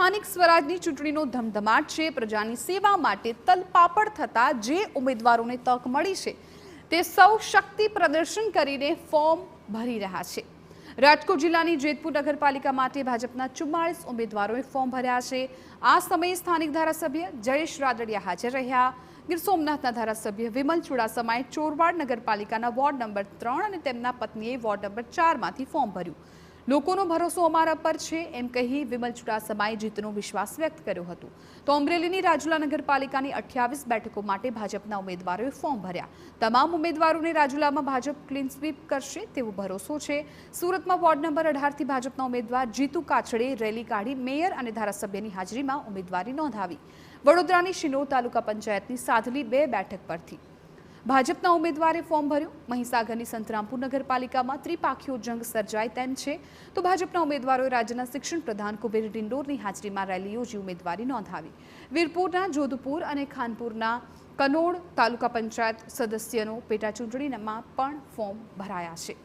સ્થાનિક સ્વરાજની ચૂંટણીનો ધમધમાટ છે। પ્રજાની સેવા માટે તલપાપડ થતા જે ઉમેદવારોને તક મળી છે તે સૌ શક્તિ પ્રદર્શન કરીને ફોર્મ ભરી રહ્યા છે। રાજકોટ જિલ્લાની જેતપુર નગરપાલિકા માટે ભાજપના 44 ઉમેદવારોએ ફોર્મ ભર્યા છે। આ સમયે સ્થાનિક ધારાસભ્ય જયેશ રાદડિયા હાજર રહ્યા। ગીર સોમનાથના ધારાસભ્ય વિમલ ચુડાસમાએ ચોરવાડ નગરપાલિકાના વોર્ડ નંબર 3 અને તેમના પત્નીએ વોર્ડ નંબર 4 માંથી ફોર્મ ભર્યું। લોકોનો ભરોસો અમારા પર છે એમ કહી વિમલ ચુડાસમાએ જીતનો વિશ્વાસ વ્યક્ત કર્યો હતો। તો અમરેલીની રાજુલા નગરપાલિકાની 28 બેઠકો માટે ભાજપના ઉમેદવારોએ ફોર્મ ભર્યા। તમામ ઉમેદવારોને રાજુલામાં ભાજપ ક્લીન સ્વીપ કરશે તેવો ભરોસો છે। સુરતમાં વોર્ડ નંબર 18 થી ભાજપના ઉમેદવાર જીતુ કાછડે રેલી કાઢી મેયર અને ધારાસભ્યની હાજરીમાં ઉમેદવારી નોંધાવી। વડોદરાની શિનોર તાલુકા પંચાયતની સાધલી 2 બેઠક પરથી ભાજપના ઉમેદવારે ફોર્મ ભર્યું। મહીસાગરની સંતરામપુર નગરપાલિકામાં ત્રિપાખીયો જંગ સર્જાય તેમ છે તો ભાજપના ઉમેદવારોએ રાજ્યના શિક્ષણ પ્રધાન કુબેર ડિંડોરની હાજરીમાં રેલી યોજી ઉમેદવારી નોંધાવી। વીરપુરના જોધપુર અને ખાનપુરના કનોડ તાલુકા પંચાયત સદસ્યનો પેટા ચૂંટણીમાં પણ ફોર્મ ભરાયા છે।